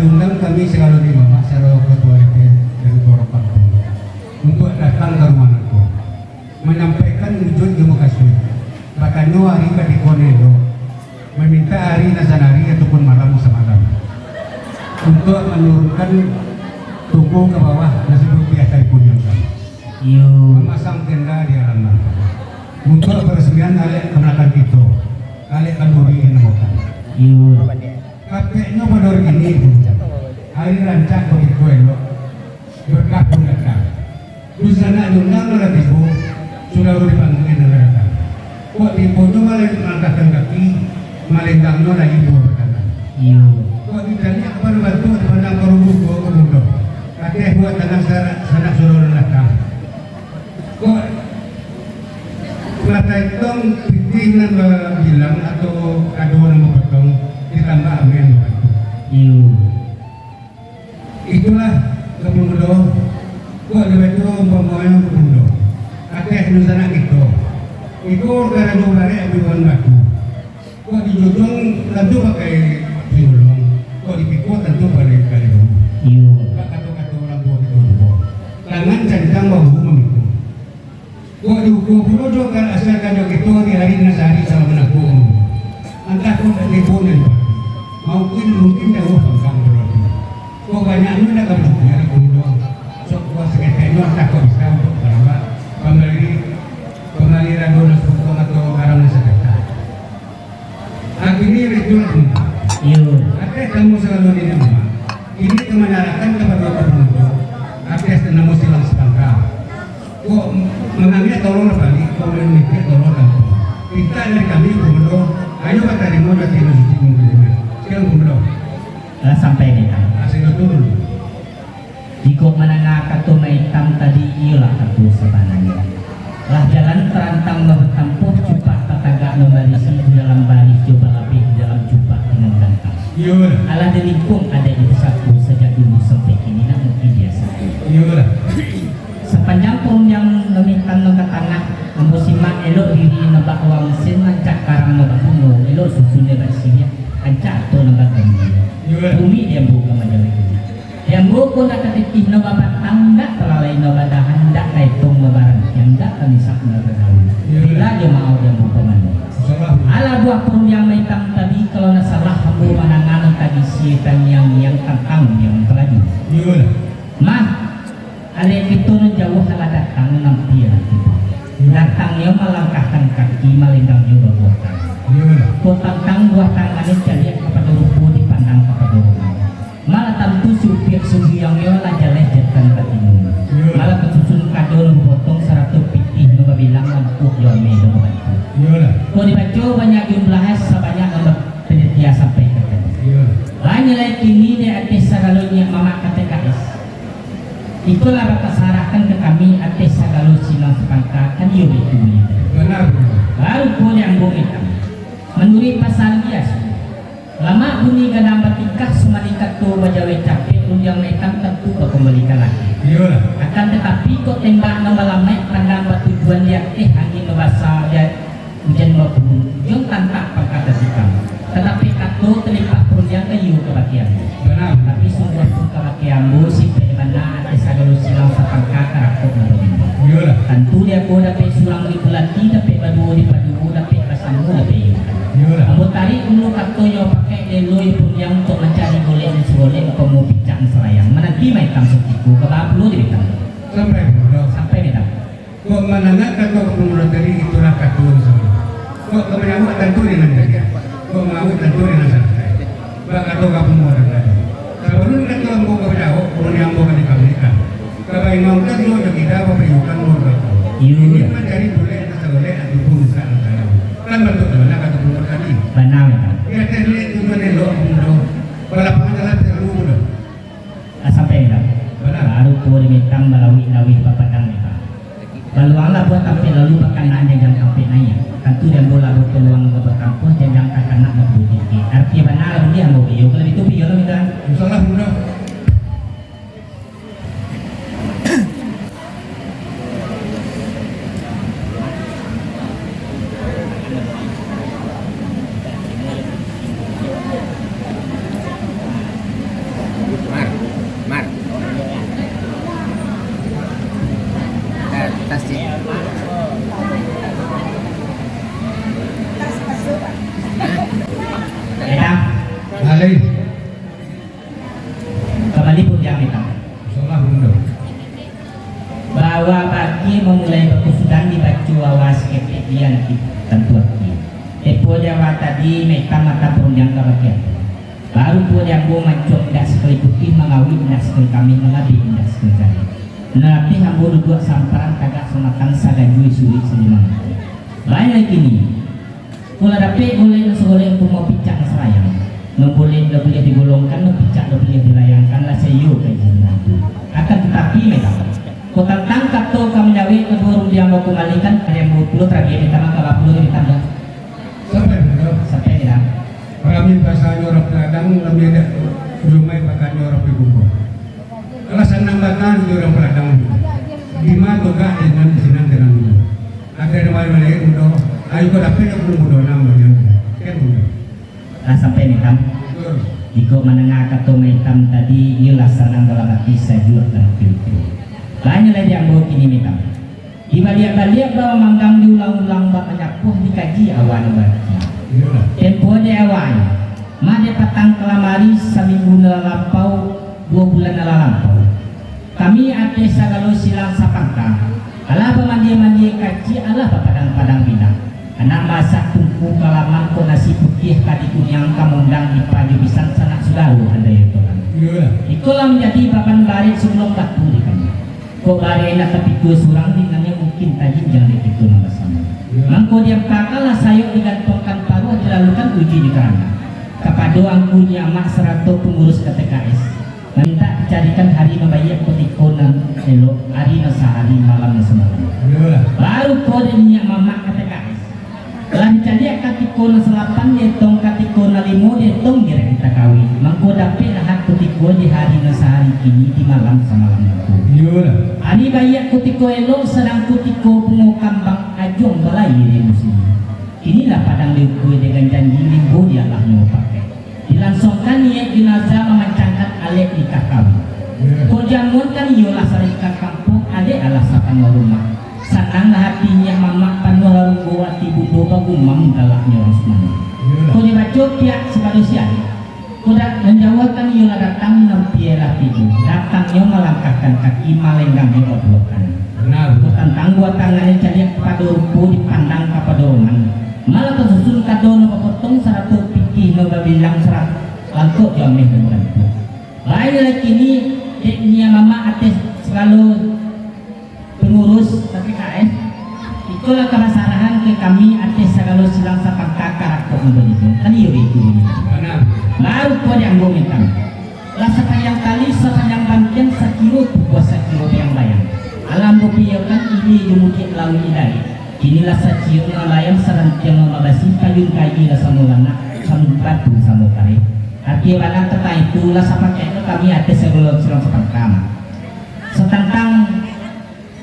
diundang kami selalu di Mama secara ketua RT dari Toropak untuk datang ke rumah aku menyampaikan wujud terima kasih bahkan hari ke di Konelo meminta hari nasanari ataupun malam semalam untuk menurunkan tubuh ke bawah nasi biasa pun yang memasang tenda di halaman untuk peresmian alek kemenakan itu alek kanduri yang nemukan kakeknya pada hari ini hari rancak begitu elok berkah pun datang di sana diundang oleh ibu sudah dipanggil oleh datang kok ibu itu malah mengangkatkan kaki malingkangnya lagi ibu berkata kok ditanya kepada bantu kepada korubu gua kemudian kakek buat tangan sanak suruh datang kok mata hitung pitih nan bilang atau kado nama potong ditambah amin itulah kemudian kok dibantu pembawa kemudian kakek nusana itu karena jumlahnya abiwan batu kok dijojong tentu pakai psikolog kok dipikul tentu pakai kali dong kata-kata orang tua itu tangan centang bahu memikul kok diukur dulu juga kan asal kado itu di hari nasari sama menaku entah kok dipunin mungkin jauh bangkang berarti kok banyaknya ada kebutuhan dari kemudian sok kuas seketenya tak kok bisa untuk berapa kembali radon atau barang sedekah akhirnya ritual ada kamu selalu di rumah ini kemenarakan kepada pengunjung atas nama silang sepangka kok mengambil tolong balik kok memikir tolong kamu kita dari kami pengunjung ayo kita terima dari suci pengunjung sekarang pengunjung sampai nih kan asing turun jika menengah kata hitam tadi ialah kata sebenarnya lah jalan terantang bertempuh cupak tetangga membalisi di dalam baris coba lebih dalam cupak dengan gantang alah delingkung ada di satu sejak dulu sampai kini nak mungkin biasa sepanjang pun yang memitan ke tanah musimak elok diri nebak wang sen ancak karang nebak kuno elok susunya bersihnya ancak atau nebak gembira bumi dia buka majalah ini yang buku nak ketipih nebak batang tak terlalai nebak dahan tak kaitung lebaran yang tak kamisak nebak daun bila dia mau dia buka mandi ala buah pun yang hitam tadi kalau nak salah hambu manangan tadi siatan yang tantang yang pelaju mah ada itu jauh salah datang nampi datangnya melangkahkan kaki melintangnya buah tangan kau tantang buah tangannya jaliak kepada rupu dipandang kepada rumah malah tentu supir sugiyangnya lah jaleh jatan batinu malah kesusun kado potong 100 pitih nu bilang lampuh yome nu bantu kau dibaca banyak jumlahnya sebanyak penelitian sampai ke lain nilai kini di atas sagalonya mama KTKS itulah bakal sarahkan ke kami atas sagalo silang sepangka kan yo itu benar baru kau yang hitam menurut pasal biasa lama bunyi gadang batikah semalikat tu bajawe capek yang hitam tentu kembalikan lagi akan tetapi kok tembak nama naik tanggang tujuan dia angin ngebasa dia hujan maupun yang tanpa perkata sikam tetapi katu terlipat pun yang kayu kebakian benar tapi sungguh pun kebakianmu si mana ada sagalo silang sapangka karakter menurut tentu dia kau dapat sulang di pelati dapat badu di padu dapat rasamu dapat kamu tarik dulu kartunya pakai deloi pun yang untuk mencari boleh dan segoleh kamu bincang selayang menanti main setiku ke bablu di bintang sampai bintang kok menangat kata penurut dari itulah kartun semua kok kemenangan tentu dengan mereka kok mau tentu dengan santai bak atau kamu mau dengan sebelum kata kamu ke jauh pun yang mau dikabulkan kabai nongkan lo jadi kita memberikan modal ini mencari boleh dan segoleh ataupun bisa kan bentuk mana kata penurut tadi benar ya tadi itu menelok menurut balapan jalan terlalu mudah sampai bintang baru kau diminta melalui papadang mereka laluanglah buat sampai lalu bakanannya jam sampai nanya tentu dan bola berpeluang ke berkampus dan jangka kanak membudiki artinya benar dia mau bio kalau itu bio lah minta insyaallah mudah yang hitam. Salah mundo. Bahwa bagi memulai berkusudan dibaca awas kepekian tentu aki. Epo jawa tadi mereka mata perundang kebagian. Baru pun yang bu mancok tidak sekali putih mengawin tidak sekali kami mengabdi tidak sekali kami. Nabi hambu duduk samparan kagak semakan sagajui sulit selimang. Lain lagi ni. Kalau dapat boleh seboleh untuk mau picak serayang. Boleh digolongkan, picak boleh dilayangkan lah seyu kajian itu. Akan tetapi mereka. Kau tentang kata kamu jawab kedua rumah yang mau kembalikan yang mau puluh terakhir minta maka 40 ditambah. Sampai mundo. Sampai tidak. Kami bahasa orang Peladang, kami ada rumah bahkan orang Pibungko. Alasan nambatan di orang Peladang lima toga dengan isinan dengan mundo. Ada nama lain mundo. Ayo kau dapat yang belum mundo namanya. Kan mundo. Sampai hitam. Jika menengah kata hitam tadi ialah sanang dalam hati sajur dan pilih. Lain lagi yang bawa kini hitam. Di balik-balik bawa manggang diulang-ulang bak menyapuh dikaji awan bagi. Tempo dia awan. Made petang kelamari seminggu lampau 2 bulan lampau. Kami ada sagalo silang sapangka. Alah pemandi-mandi kaji alah padang-padang bidang. Anak masak tungku kalaman ko nasi putih kadi kunyang kamundang di paju pisang sanak selalu ada itu kan. Itulah menjadi baban barit sebelum batu di kami. Ko bari enak tapi ku surang dengannya mungkin tajin jangan itu nama sama. Mangko dia pakal lah sayo digantungkan paruh dilalukan uji di kerana. Kepada angkunya mak serato pengurus KTKS. Minta dicarikan hari membayar kotikonan elok hari na sehari malam na semalam. Baru kode minyak mamak KTKS. Telah dicari katiko na selapan detong katiko na limo detong direk kita kawin. Mangko dapet lahat kotiko di hari na sehari kini di malam semalam aku. Ani bayak kotiko elok sedang kotiko pengokambang ajong balai di musim. Inilah padang liukui dengan janji limbo dialah nyawa pakai. Dilangsungkan niat jenazah memancangkan alek nikah kawin. Ko jamun kan yolah sarika kampung adek alah sapan rumah. Sananglah hatinya mamak panuh buat ibu doba gumam galaknya Osman. Ko dibaca pihak sebalusian. Ko dak menjawabkan yolah datang nampiela tidu. Datangnya melangkahkan kaki malenggang di odlokan. Ko tantang buat tangannya cari pada rupu dipandang kepada roman. Malah tersusun kado no potong 100 pikir no bilang 100 langkuk jameh dengan itu. Lain lagi ini deknya mama ates selalu pengurus KTKS. Itulah kesalahan ke kami ates selalu silang sapang kakak kok begitu. Kan iyo itu. Baru kau yang gue minta. Lah sepanjang tali sepanjang bantian sekilo buat sekilo yang bayang. Alam bupiyakan ini jumuki lawi idai. Inilah sacium nelayan serantiang mabasi kayun kayi lah samulana batu sama kari. Arti mana teta itulah sapakai itu kami ada sebelum silang sepangkam. Setentang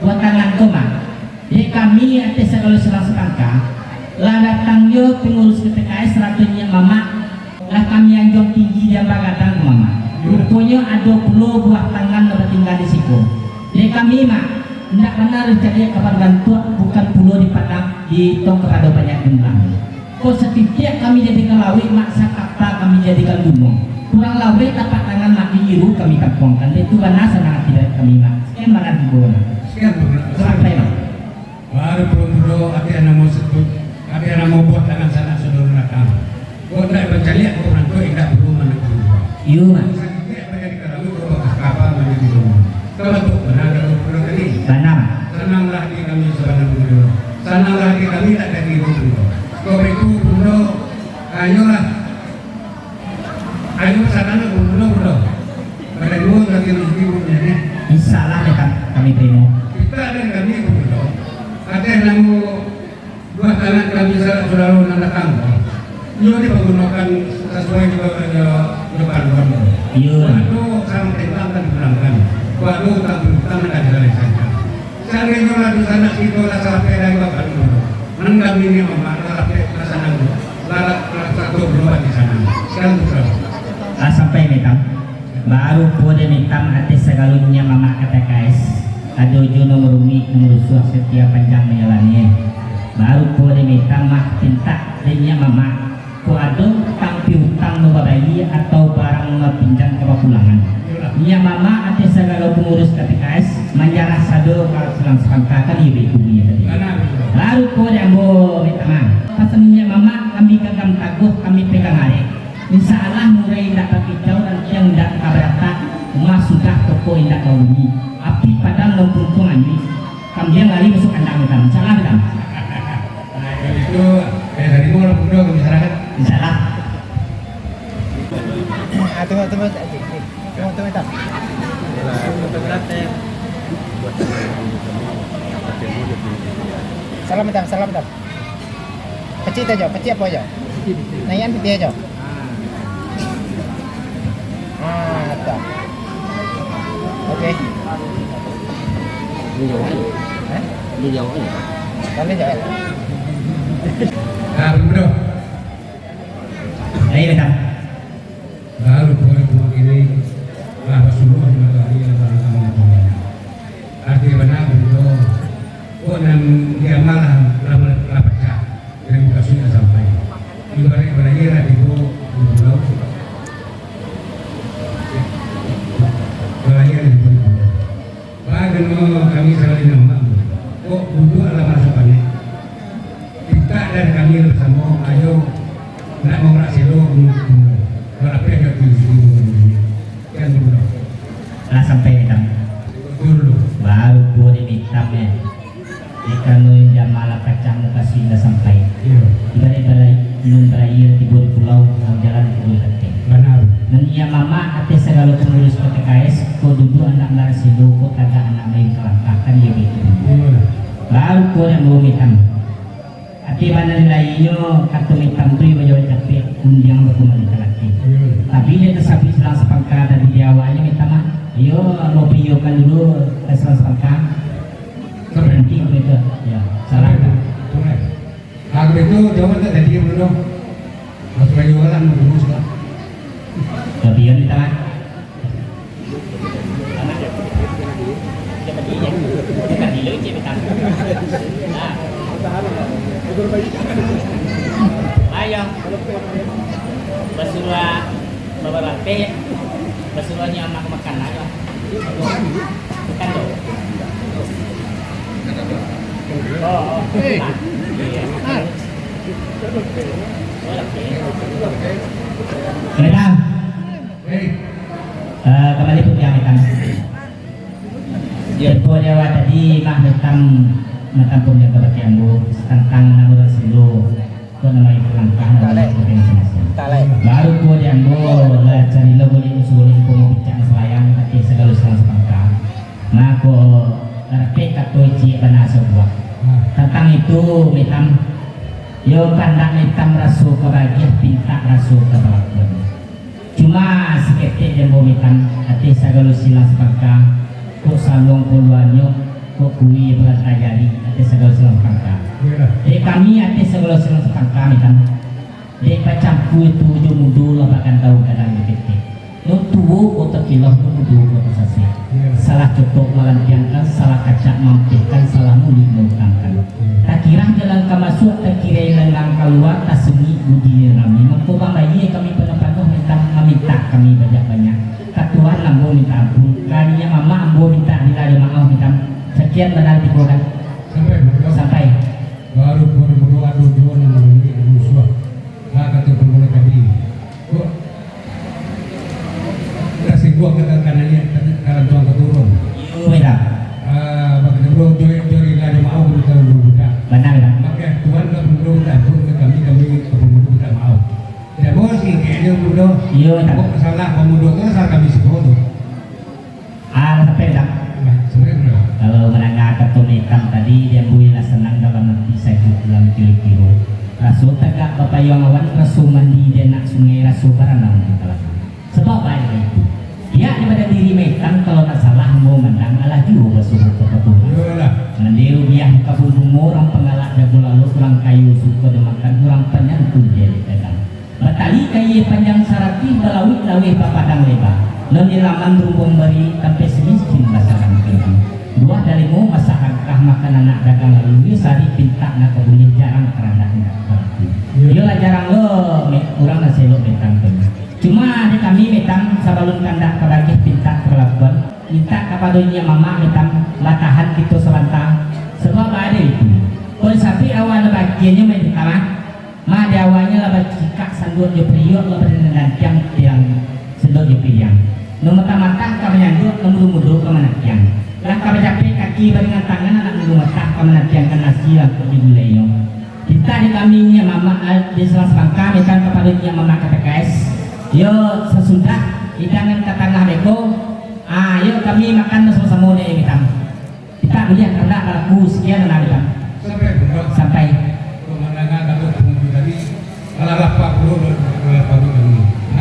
buat tangan koma. Jadi kami ada sebelum silang sepangkam. Lah datang yo pengurus KTKS ratunya mama. Lah kami anjong tinggi dia bagadang mama. Rupanya ada 10 buah tangan yang tinggal di situ. Jadi kami mak. Tidak benar jadi kapan bantuan bukan pulau di padang di tong kepada banyak jumlah. Kau setiap kami jadikan lawi maksa kata kami jadikan gunung. Kurang lawi dapat tangan mak diiru kami kampungkan. Itu benar sangat tidak kami mak. Sekian mana di bawah. Sekian sampai mak. Baru belum ada yang mau sebut, ada yang mau buat tangan sana saudara nakam. Kau tidak percaya orang tua tidak perlu mana keluar. Iya mak. Setiap banyak kalau kau kapal menjadi rumah. Kalau tu benar kalau pulang tadi. Benar. Senanglah di kami sebenarnya bunda. Senanglah di kami tak ada di bunda. Kau itu bunda, ayolah, ayo sana bunda. Pada dua lagi rezeki bunda ni. Insyaallah dekat kami terima. Kita ada kami bunda. Ada yang mau buat tangan kami selalu nandakan. Ia dipergunakan sesuai depan bunda. Iya. Waktu sampai akan dipulangkan. Waktu tak berutang ada saja. Saya nyola di sana itu rasa pera bapak dulu. Nendam ini mama rasa nanggu. Lalat satu dua di sana. Sekarang berapa? Sampai metam. Baru pada metam atas segalunya mama KTKS. Ada jono merumi merusuh setiap panjang menjalannya. Baru pada metam mah tinta denya mama. Ko ado tang piutang no babayi atau barang pinjam ke pulangan. Nya mama ate segala pengurus KPKS manjarah sado kalau selang sepangkakan ibu ibunya tadi. Lalu ko jambo mitama. Pasannya mama kami kagam taguh kami pegang arek. Insya Allah mulai dapat hijau dan yang tidak kaberata rumah sudah toko indah kau bunyi. Api padam lempuntung ini. Kami lari masuk kandang hitam. Salah hitam. Itu dari mana pun ke masyarakat. Insya Allah. Tunggu tak. Salam hitam. Kecil aja, kecil apa aja? Nayan putih aja. Tak. Oke. Ini jauh. Kali jauh. Nah, bro. Ayo hitam. Lalu kemudian ini lah semua materi yang sama-sama. Artinya benar bro. Oh dan dia malah pecah dari muka sudah sampai. Ibaratnya benar di bro. Belajar di bro. Bagaimana kami selalu nama. Kok butuh alam masukannya. Kita dan kami bersama ayo nak mau rasilo berapa yang kan dulu Lah sampai hitam. dulu Baru boleh hitamnya. Ikan yang malah kacang muka sudah sampai. iya Ibarat belum berakhir di pulau jalan ke Bulate. benar Dan ia mama ate segala pengurus PTKS ko duduk anak narasido ko taga anak main kelangkakan dia gitu. iya Baru ko yang mau hitam. Ati mana nilainya kata hitam tu iba jawab capek undiang berkumali kalaki. Tapi dia tersapi selang sepangka dari Jawanya minta mah. Ayo mau piyokan dulu ke selang sepangka. Berhenti begitu. Ya, salah. aku itu jawab tak tadi belum masuk ke jualan dulu sudah Tapi yang minta mah. Ayo, basulah beberapa basuhnya makan aja. Bukan dong. Oh, Kedang, kembali pun yang hitam. Tempo Jawa tadi mah hitam punya kebahagiaan bu tentang namun silo ko nama itu langkah nama itu masing-masing. Baru kemudian bu lah cari lo boleh usulin ko mau bicara selayang tapi segala selang sepangka. Maka RP katoici bana sebuah tentang itu hitam. Yo kandak hitam rasu kebahagiaan pinta rasu kebahagiaan. Cuma seketik yang mau hitam tapi segala silang sepangka. Kok salong puluhannya kok kui berat ajari ate segala selang pangka. Kami ate segala selang pangka mitan. Pacampu itu mudu lah bahkan tahu kadang begitu. No tuwo kok terkilah mudu kok sasi. Salah cocok melantiangkan, salah kacak mampirkan, salah mulut mengutangkan. Tak kira jalan kamasuk, tak kira lelang keluar, tak semi budi rami. Mengkobang bayi kami penuh minta kami banyak-banyak. Katuan lambo minta ampun, kalinya mama ambo minta hilal maaf minta sekian benar dibuat sampai baru adu jual yang musuh kata pemula kami kok kasih gua ke kanannya kalau tuang keturun beda bagaimana bro jori lagi mau kita berbuka benar benar maka tuan kalau belum tahu kami berbuka mau tidak boleh sih kayaknya bro iya kok salah pemuda itu salah kami sekolah sampai beda sebenarnya kalau menangga ketum hitam tadi dia builah senang dalam hati saya dalam kilo rasul tegak bapak yang awan rasul mandi dia nak sungai rasul baranang sebab baik itu dia daripada diri hitam kalau tak salah mau menang alah juga basuh ke ketum mendiru biah kabun bungo orang pengalak jago lalu kurang kayu suka dimakan kurang penyantun dia dipegang batali kayu panjang sarati balawit lawe papadang lebar non ilaman rumpung bari sampai semiskin masakan kiri dua dari mau masakan kah makan anak dagang lalu sari pinta nak boleh jarang kerana nak berarti yo lah jarang lo kurang nasi lo metang cuma di kami metang sabalun kandak kabagi pinta perlakuan minta kepadanya mama metang latahan gitu selantang sebab ada itu kalau sapi awal bagiannya main pertama mah di awalnya lah cikak sandut jo priok lah berenang yang sendok jo priang nomor mata kami nyandut mudu-mudu kemana tiang lah kami capek kaki barengan tangan anak mudu mata kemana tiang kan nasi lah di gulai kita di kaminya mama di selas bangka metang kepadanya mama KPKS yo sesudah hidangan ke tengah beko ayo kami makan bersama-sama nih kita melihat karena laku sekian dan ada sampai pemandangan atau pengunjung tadi kalau 80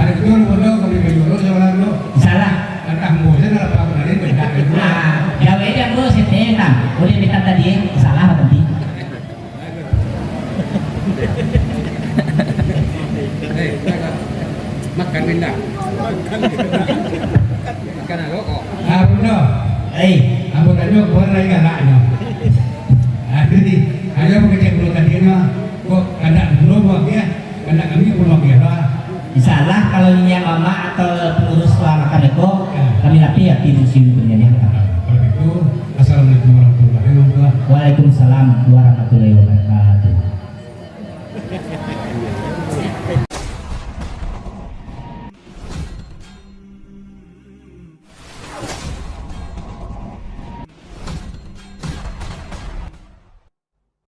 ada betul bodoh kami kejuru seorang lo salah entah mau saya dalam apa tadi beda itu gawe dia bro setetan boleh minta tadi salah apa tadi makan benda makan apa kok benda apa tadi buat lagi kan jadi ada pekerja perlu tadi mah kok ada dulu buat ya ada kami perlu lah salah kalau ini mama atau pengurus makan eko kami napi ya tidur sini punya kalau itu assalamualaikum warahmatullahi wabarakatuh waalaikumsalam warahmatullahi wabarakatuh